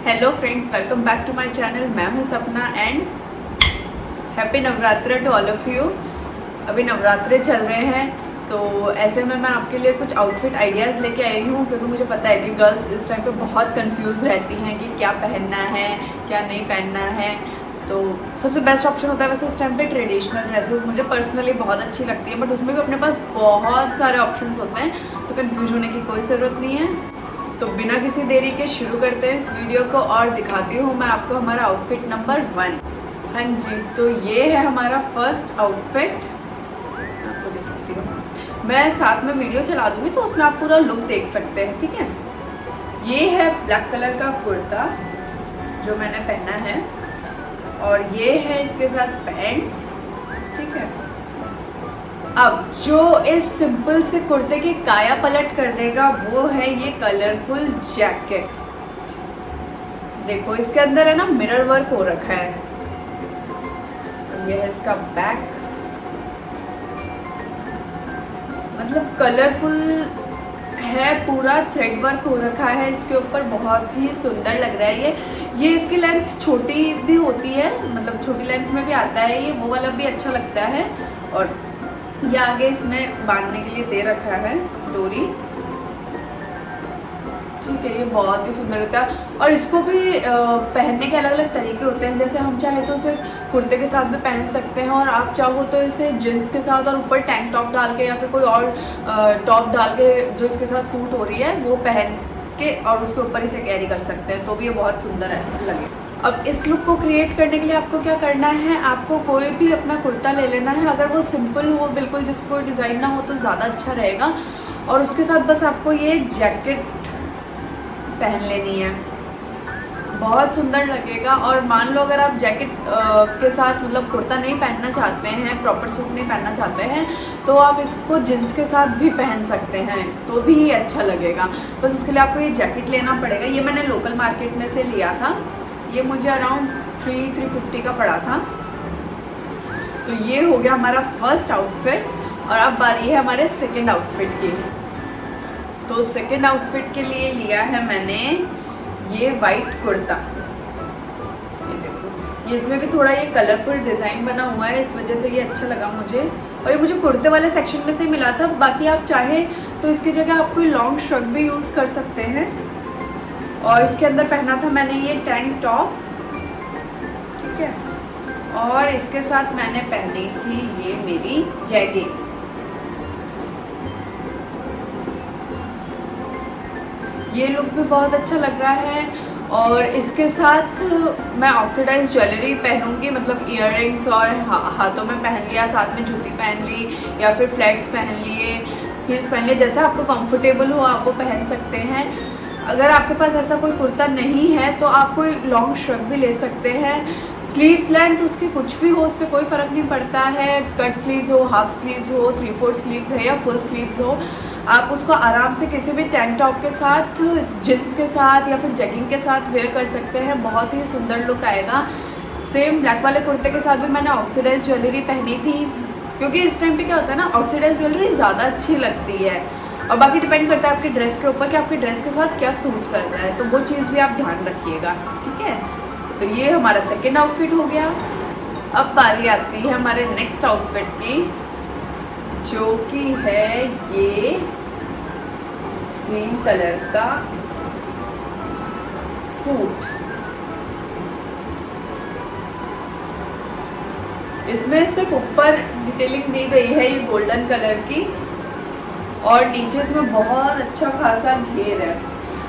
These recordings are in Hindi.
Hello friends, welcome back to my channel. मैं हूं Sapna and happy Navratri to all of you. अभी नवरात्रे चल रहे हैं तो ऐसे में मैं आपके लिए कुछ आउटफिट आइडियाज़ लेके आई हूँ, क्योंकि मुझे पता है कि गर्ल्स इस टाइम पे बहुत कंफ्यूज रहती हैं कि क्या पहनना है क्या नहीं पहनना है। तो सबसे बेस्ट ऑप्शन होता है वैसे इस टाइम पे ट्रेडिशनल ड्रेसेस। मुझे पर्सनली बहुत अच्छी लगती है, बट उसमें भी अपने पास बहुत सारे ऑप्शंस होते हैं, तो कंफ्यूज होने की कोई ज़रूरत नहीं है। तो बिना किसी देरी के शुरू करते हैं इस वीडियो को और दिखाती हूँ मैं आपको हमारा आउटफिट नंबर 1। हाँ जी, तो ये है हमारा फर्स्ट आउटफिट। आपको दिखाती हूँ, मैं साथ में वीडियो चला दूँगी तो उसमें आप पूरा लुक देख सकते हैं, ठीक है। ये है ब्लैक कलर का कुर्ता जो मैंने पहना है, और ये है इसके साथ पैंट्स, ठीक है। अब जो इस सिंपल से कुर्ते की काया पलट कर देगा वो है ये कलरफुल जैकेट। देखो इसके अंदर है ना मिरर वर्क हो रखा है। ये है इसका बैक, मतलब कलरफुल है, पूरा थ्रेड वर्क हो रखा है इसके ऊपर, बहुत ही सुंदर लग रहा है। ये इसकी लेंथ छोटी भी होती है, मतलब छोटी लेंथ में भी आता है ये, वो वाला भी अच्छा लगता है। और ये आगे इसमें बांधने के लिए दे रखा है डोरी, ठीक है। ये बहुत ही सुंदर लगता है, और इसको भी पहनने के अलग अलग तरीके होते हैं। जैसे हम चाहे तो इसे कुर्ते के साथ भी पहन सकते हैं, और आप चाहो तो इसे जींस के साथ और ऊपर टैंक टॉप डाल के या फिर कोई और टॉप डाल के जो इसके साथ सूट हो रही है वो पहन के और उसके ऊपर इसे कैरी कर सकते हैं, तो भी ये बहुत सुंदर है लगे। अब इस लुक को क्रिएट करने के लिए आपको क्या करना है, आपको कोई भी अपना कुर्ता ले लेना है। अगर वो सिंपल हो बिल्कुल, जिसको डिज़ाइन ना हो, तो ज़्यादा अच्छा रहेगा। और उसके साथ बस आपको ये जैकेट पहन लेनी है, बहुत सुंदर लगेगा। और मान लो अगर आप जैकेट के साथ मतलब कुर्ता नहीं पहनना चाहते हैं, प्रॉपर सूट नहीं पहनना चाहते हैं, तो आप इसको जींस के साथ भी पहन सकते हैं, तो भी अच्छा लगेगा। बस उसके लिए आपको ये जैकेट लेना पड़ेगा। ये मैंने लोकल मार्केट में से लिया था, ये मुझे अराउंड 350 का पड़ा था। तो ये हो गया हमारा फर्स्ट आउटफिट, और अब बारी है हमारे सेकंड आउटफिट की। तो सेकंड आउटफिट के लिए लिया है मैंने ये वाइट कुर्ता। ये देखो, ये इसमें भी थोड़ा ये कलरफुल डिज़ाइन बना हुआ है, इस वजह से ये अच्छा लगा मुझे। और ये मुझे कुर्ते वाले सेक्शन में से मिला था। बाकी आप चाहें तो इसकी जगह आप कोई लॉन्ग शर्ट भी यूज़ कर सकते हैं। और इसके अंदर पहना था मैंने ये टैंक टॉप, ठीक है। और इसके साथ मैंने पहनी थी ये मेरी जैगिंग्स। ये लुक भी बहुत अच्छा लग रहा है। और इसके साथ मैं ऑक्सीडाइज ज्वेलरी पहनूंगी, मतलब इयररिंग्स और हाथों में पहन लिया, साथ में जूती पहन ली या फिर फ्लैट्स पहन लिए, हील्स पहन लिए, जैसा आपको कंफर्टेबल हो आप वो पहन सकते हैं। अगर आपके पास ऐसा कोई कुर्ता नहीं है तो आप कोई लॉन्ग शर्ट भी ले सकते हैं। स्लीव्स लेंथ उसकी कुछ भी हो, उससे कोई फ़र्क नहीं पड़ता है। कट स्लीव्स हो, हाफ स्लीव्स हो, 3/4 स्लीव्स है या फुल स्लीव्स हो, आप उसको आराम से किसी भी टैंक टॉप के साथ, जींस के साथ या फिर जैगिंग के साथ वेयर कर सकते हैं। बहुत ही सुंदर लुक आएगा। सेम ब्लैक वाले कुर्ते के साथ भी मैंने ऑक्सीडाइज ज्वेलरी पहनी थी, क्योंकि इस टाइम पे क्या होता है ना, ऑक्सीडाइज ज्वेलरी ज़्यादा अच्छी लगती है। और बाकी डिपेंड करता है आपकी ड्रेस के ऊपर कि आपकी ड्रेस के साथ क्या सूट कर रहा है, तो वो चीज़ भी आप ध्यान रखिएगा, ठीक है। तो ये हमारा सेकेंड आउटफिट हो गया। अब बारी आती है हमारे नेक्स्ट आउटफिट की, जो कि है ये ग्रीन कलर का सूट। इसमें सिर्फ ऊपर डिटेलिंग दी गई है ये गोल्डन कलर की, और नीचे इसमें बहुत अच्छा खासा घेर है।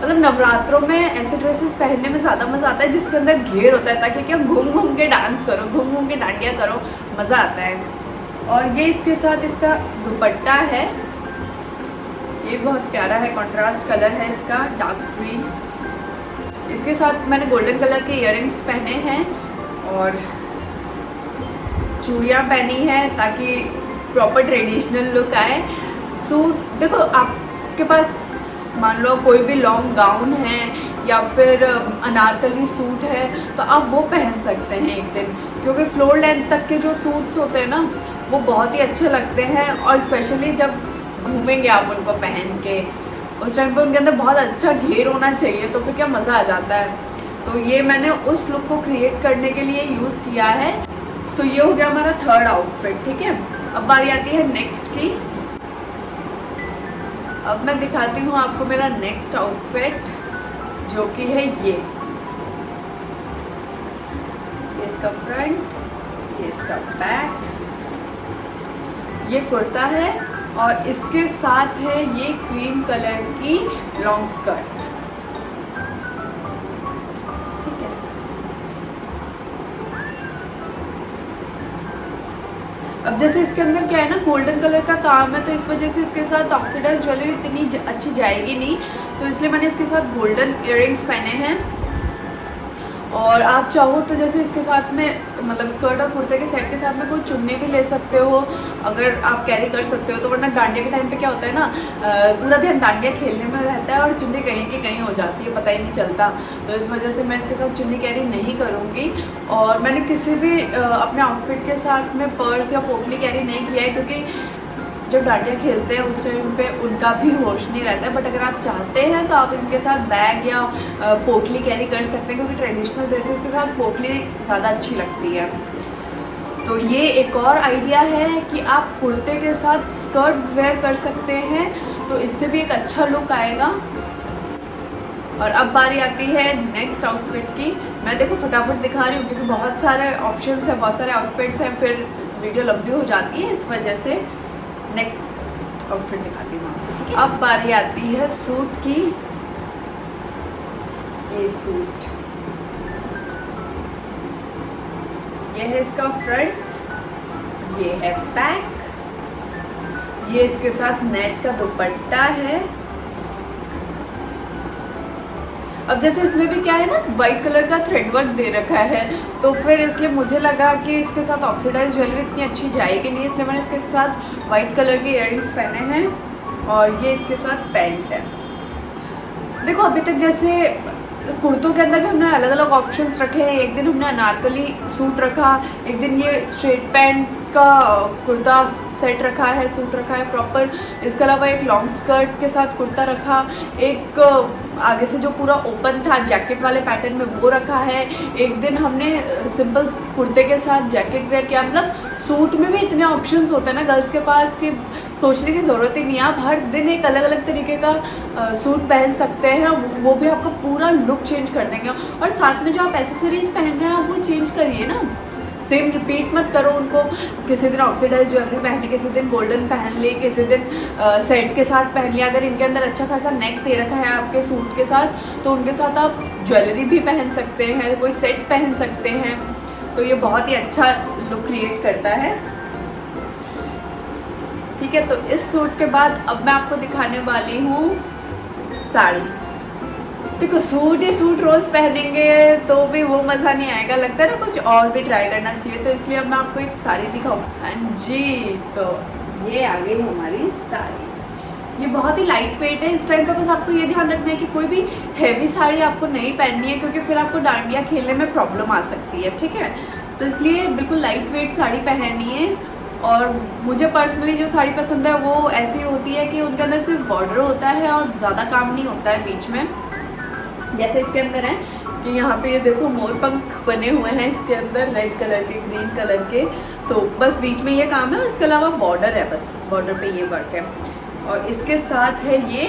मतलब नवरात्रों में ऐसे ड्रेसेस पहनने में ज़्यादा मज़ा आता है जिसके अंदर घेर होता है, ताकि क्या घूम घूम के डांस करो, घूम घूम के डांडिया करो, मज़ा आता है। और ये इसके साथ इसका दुपट्टा है, ये बहुत प्यारा है, कंट्रास्ट कलर है इसका, डार्क ग्रीन। इसके साथ मैंने गोल्डन कलर के इयररिंग्स पहने हैं और चूड़ियाँ पहनी हैं, ताकि प्रॉपर ट्रेडिशनल लुक आए। सूट देखो, आपके पास मान लो कोई भी लॉन्ग गाउन है या फिर अनारकली सूट है तो आप वो पहन सकते हैं एक दिन, क्योंकि फ्लोर लेंथ तक के जो सूट्स होते हैं ना वो बहुत ही अच्छे लगते हैं। और स्पेशली जब घूमेंगे आप उनको पहन के, उस टाइम पर उनके अंदर बहुत अच्छा घेर होना चाहिए, तो फिर क्या मज़ा आ जाता है। तो ये मैंने उस लुक को क्रिएट करने के लिए यूज़ किया है। तो ये हो गया हमारा थर्ड आउटफिट, ठीक है। अब बारी आती है नेक्स्ट की। अब मैं दिखाती हूँ आपको मेरा नेक्स्ट आउटफिट, जो कि है ये इसका फ्रंट, ये इसका बैक, ये कुर्ता है और इसके साथ है ये क्रीम कलर की लॉन्ग स्कर्ट, ठीक है। अब जैसे इसके अंदर क्या है ना, गोल्डन कलर का काम है, तो इस वजह से इसके साथ ऑक्सीडाइज ज्वेलरी इतनी अच्छी जाएगी नहीं, तो इसलिए मैंने इसके साथ गोल्डन इयररिंग्स पहने हैं। और आप चाहो तो जैसे इसके साथ में मतलब स्कर्ट और कुर्ते के सेट के साथ में कोई चुन्नी भी ले सकते हो, अगर आप कैरी कर सकते हो तो। वरना डांडिया के टाइम पे क्या होता है ना, पूरा ध्यान डांडिया खेलने में रहता है और चुन्नी कहीं की कहीं हो जाती है, पता ही नहीं चलता। तो इस वजह से मैं इसके साथ चुन्नी कैरी नहीं करूँगी। और मैंने किसी भी अपने आउटफिट के साथ में पर्स या पोटली कैरी नहीं किया है, क्योंकि जब डांडिया खेलते हैं उस टाइम पे उनका भी होश नहीं रहता है। बट अगर आप चाहते हैं तो आप इनके साथ बैग या पोटली कैरी कर सकते हैं, क्योंकि ट्रेडिशनल ड्रेसेस के साथ पोटली ज़्यादा अच्छी लगती है। तो ये एक और आइडिया है कि आप कुर्ते के साथ स्कर्ट वेयर कर सकते हैं, तो इससे भी एक अच्छा लुक आएगा। और अब बारी आती है नेक्स्ट आउटफिट की। मैं देखो फटाफट दिखा रही हूँ क्योंकि बहुत सारे ऑप्शंस हैं, बहुत सारे आउटफिट्स हैं, फिर वीडियो लंबी हो जाती है, इस वजह से नेक्स्ट आउटफिट दिखाती हूँ आपको, ठीक है। अब बारी आती है सूट की। ये सूट, ये है इसका फ्रंट, ये है बैक, ये इसके साथ नेट का दुपट्टा है। अब जैसे इसमें भी क्या है ना, वाइट कलर का थ्रेड वर्क दे रखा है, तो फिर इसलिए मुझे लगा कि इसके साथ ऑक्सीडाइज ज्वेलरी इतनी अच्छी जाएगी नहीं, इसलिए मैंने इसके साथ वाइट कलर के इयररिंग्स पहने हैं और ये इसके साथ पैंट है। देखो अभी तक जैसे कुर्तों के अंदर भी हमने अलग अलग ऑप्शंस रखे हैं। एक दिन हमने अनारकली सूट रखा, एक दिन ये स्ट्रेट पैंट का कुर्ता सेट रखा है, सूट रखा है प्रॉपर। इसके अलावा एक लॉन्ग स्कर्ट के साथ कुर्ता रखा, एक आगे से जो पूरा ओपन था जैकेट वाले पैटर्न में वो रखा है। एक दिन हमने सिंपल कुर्ते के साथ जैकेट वेयर किया। मतलब सूट में भी इतने ऑप्शंस होते हैं ना गर्ल्स के पास कि सोचने की ज़रूरत ही नहीं है। आप हर दिन एक अलग अलग तरीके का सूट पहन सकते हैं, वो भी आपका पूरा लुक चेंज कर देंगे। और साथ में जो आप एसेसरीज़ पहन रहे हैं आप वो चेंज करिए ना, सेम रिपीट मत करो उनको। किसी दिन ऑक्सीडाइज ज्वेलरी पहन ली, किसी दिन गोल्डन पहन ली, किसी दिन सेट के साथ पहन लिया। अगर इनके अंदर अच्छा खासा नेक दे रखा है आपके सूट के साथ, तो उनके साथ आप ज्वेलरी भी पहन सकते हैं, कोई सेट पहन सकते हैं। तो ये बहुत ही अच्छा लुक क्रिएट करता है, ठीक है। तो इस सूट के बाद अब मैं आपको दिखाने वाली हूँ साड़ी। देखो सूट ही सूट रोज़ पहनेंगे तो भी वो मज़ा नहीं आएगा, लगता है ना कुछ और भी ट्राई करना चाहिए। तो इसलिए अब मैं आपको एक साड़ी दिखाऊँ। हाँ जी, तो ये आ गई हमारी साड़ी। ये बहुत ही लाइट वेट है। इस टाइम पे बस आपको ये ध्यान रखना है कि कोई भी हैवी साड़ी आपको नहीं पहननी है, क्योंकि फिर आपको डांडिया खेलने में प्रॉब्लम आ सकती है, ठीक है। तो इसलिए बिल्कुल लाइट वेट साड़ी पहननी है। और मुझे पर्सनली जो साड़ी पसंद है वो ऐसी होती है कि उनके अंदर सिर्फ बॉर्डर होता है और ज़्यादा काम नहीं होता है बीच में। जैसे इसके अंदर है कि यहाँ पे ये देखो मोर पंख बने हुए हैं इसके अंदर, रेड कलर के, ग्रीन कलर के। तो बस बीच में ये काम है और इसके अलावा बॉर्डर है, बस बॉर्डर पे ये वर्क है। और इसके साथ है ये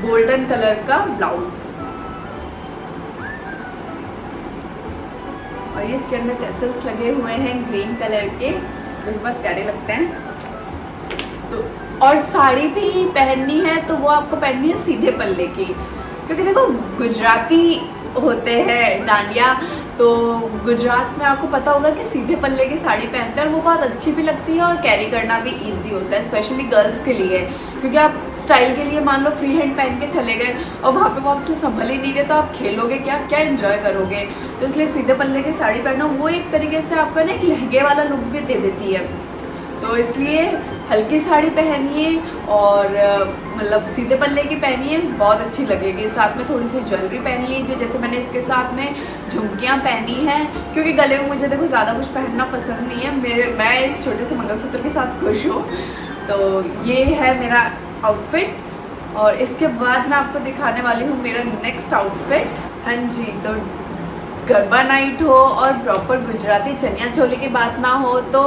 गोल्डन कलर का ब्लाउज, और ये इसके अंदर टैसल्स लगे हुए हैं ग्रीन कलर के, जो बहुत प्यारे लगते हैं। तो और साड़ी भी पहननी है तो वो आपको पहननी है सीधे पल्ले की, क्योंकि देखो गुजराती होते हैं डांडिया, तो गुजरात में आपको पता होगा कि सीधे पल्ले की साड़ी पहनते हैं और वो बहुत अच्छी भी लगती है और कैरी करना भी इजी होता है, स्पेशली गर्ल्स के लिए। क्योंकि आप स्टाइल के लिए मान लो फ्री हैंड पहन के चले गए और वहाँ पे वो आपसे संभल ही नहीं रहे, तो आप खेलोगे क्या, क्या एंजॉय करोगे। तो इसलिए सीधे पल्ले की साड़ी पहनो, वो एक तरीके से आपका ना एक लहंगे वाला लुक भी दे देती है। तो इसलिए हल्की साड़ी पहनिए और मतलब सीधे पल्ले की पहनिए, बहुत अच्छी लगेगी। साथ में थोड़ी सी ज्वेलरी पहन लीजिए, जैसे मैंने इसके साथ में झुमकियाँ पहनी हैं, क्योंकि गले में मुझे देखो ज़्यादा कुछ पहनना पसंद नहीं है। मैं इस छोटे से मंगलसूत्र के साथ खुश हूँ। तो ये है मेरा आउटफिट और इसके बाद मैं आपको दिखाने वाली हूँ मेरा नेक्स्ट आउटफिट। हाँ जी, तो गरबा नाइट हो और प्रॉपर गुजराती चनिया चोली की बात ना हो तो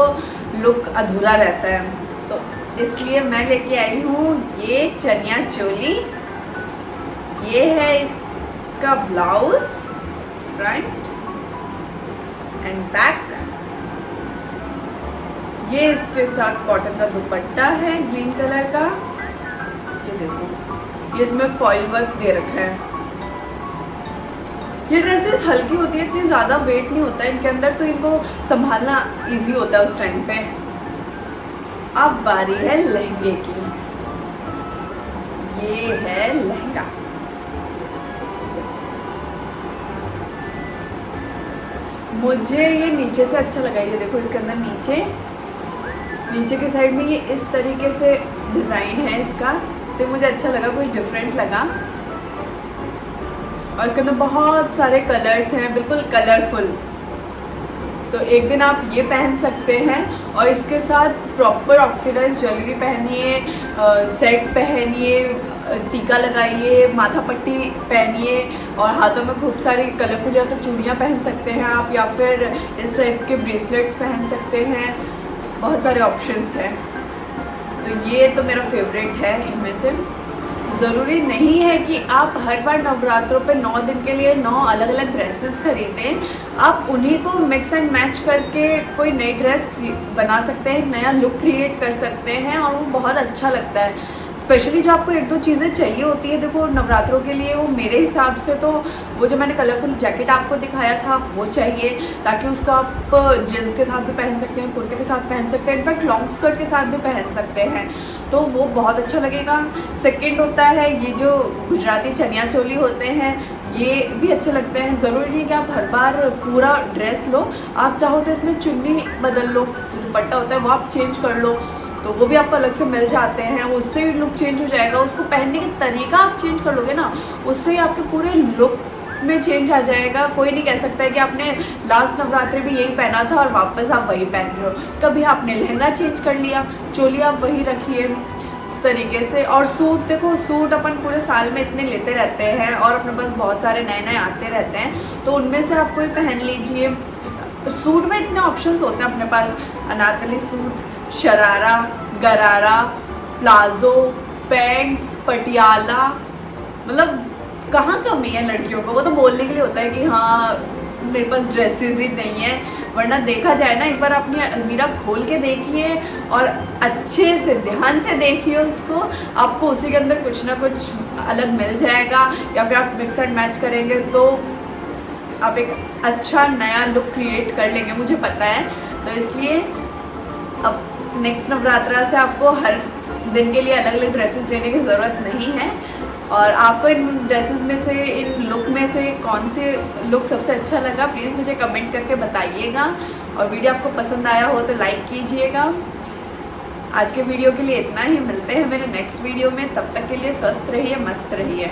लुक अधूरा रहता है। तो इसलिए मैं लेके आई हूँ ये चनिया चोली। ये है इसका ब्लाउज, फ्रंट एंड बैक। ये इसके साथ कॉटन का दुपट्टा है ग्रीन कलर का। ये देखो, ये इसमें फॉइल वर्क दे रखा है। ये ड्रेसेस हल्की होती है, इतनी ज़्यादा वेट नहीं होता है इनके अंदर, तो इनको संभालना इजी होता है उस टाइम पे। अब बारी है लहंगे की। ये है लहंगा। मुझे ये नीचे से अच्छा लगा। ये देखो, इसके अंदर नीचे के साइड में ये इस तरीके से डिज़ाइन है इसका, तो मुझे अच्छा लगा, कुछ डिफरेंट लगा। और इसके अंदर बहुत सारे कलर्स हैं, बिल्कुल कलरफुल। तो एक दिन आप ये पहन सकते हैं और इसके साथ प्रॉपर ऑक्सीडाइज ज्वेलरी पहनिए, सेट पहनिए, टीका लगाइए, माथा पट्टी पहनिए और हाथों में खूब सारी कलरफुल या तो चूड़ियाँ पहन सकते हैं आप, या फिर इस टाइप के ब्रेसलेट्स पहन सकते हैं। बहुत सारे ऑप्शंस हैं। तो ये तो मेरा फेवरेट है इनमें से। ज़रूरी नहीं है कि आप हर बार नवरात्रों पे 9 दिन के लिए 9 अलग अलग ड्रेसेस खरीदें। आप उन्हीं को मिक्स एंड मैच करके कोई नई ड्रेस बना सकते हैं, नया लुक क्रिएट कर सकते हैं और वो बहुत अच्छा लगता है। स्पेशली जो आपको 1-2 चीज़ें चाहिए होती है, देखो नवरात्रों के लिए वो मेरे हिसाब से तो वो जो मैंने कलरफुल जैकेट आपको दिखाया था वो चाहिए, ताकि उसको आप जीन्स के साथ भी पहन सकते हैं, कुर्ते के साथ पहन सकते हैं, इनफैक्ट लॉन्ग स्कर्ट के साथ भी पहन सकते हैं, तो वो बहुत अच्छा लगेगा। सेकंड होता है ये जो गुजराती चनिया चोली होते हैं, ये भी अच्छे लगते हैं। ज़रूरी नहीं कि आप हर बार पूरा ड्रेस लो, आप चाहो तो इसमें चुन्नी बदल लो, जो दुपट्टा होता है वो आप चेंज कर लो, तो वो भी आपको अलग से मिल जाते हैं, उससे भी लुक चेंज हो जाएगा। उसको पहनने का तरीका आप चेंज कर लोगे ना, उससे ही आपके पूरे लुक में चेंज आ जाएगा। कोई नहीं कह सकता है कि आपने लास्ट नवरात्रि भी यही पहना था और वापस आप वही पहन रहे हो। कभी आपने लहंगा चेंज कर लिया, चोली आप वही रखिए इस तरीके से। और सूट, देखो सूट अपन पूरे साल में इतने लेते रहते हैं और अपने पास बहुत सारे नए नए आते रहते हैं, तो उनमें से आप कोई पहन लीजिए। सूट में इतने ऑप्शंस होते हैं अपने पास, अनारकली सूट, शरारा, गरारा, प्लाजो, पैंट्स, पटियाला, मतलब कहाँ कमी है लड़कियों को। वो तो बोलने के लिए होता है कि हाँ मेरे पास ड्रेसेस ही नहीं है, वरना देखा जाए ना, एक बार अपनी अलमीरा खोल के देखिए और अच्छे से ध्यान से देखिए उसको, आपको उसी के अंदर कुछ ना कुछ अलग मिल जाएगा। या फिर आप मिक्स एंड मैच करेंगे तो आप एक अच्छा नया लुक क्रिएट कर लेंगे, मुझे पता है। तो इसलिए अब नेक्स्ट नवरात्रा से आपको हर दिन के लिए अलग अलग ड्रेसेस लेने की ज़रूरत नहीं है। और आपको इन ड्रेसेस में से, इन लुक में से कौन से लुक सबसे अच्छा लगा, प्लीज़ मुझे कमेंट करके बताइएगा। और वीडियो आपको पसंद आया हो तो लाइक कीजिएगा। आज के वीडियो के लिए इतना ही, मिलते हैं मेरे नेक्स्ट वीडियो में। तब तक के लिए स्वस्थ रहिए, मस्त रहिए।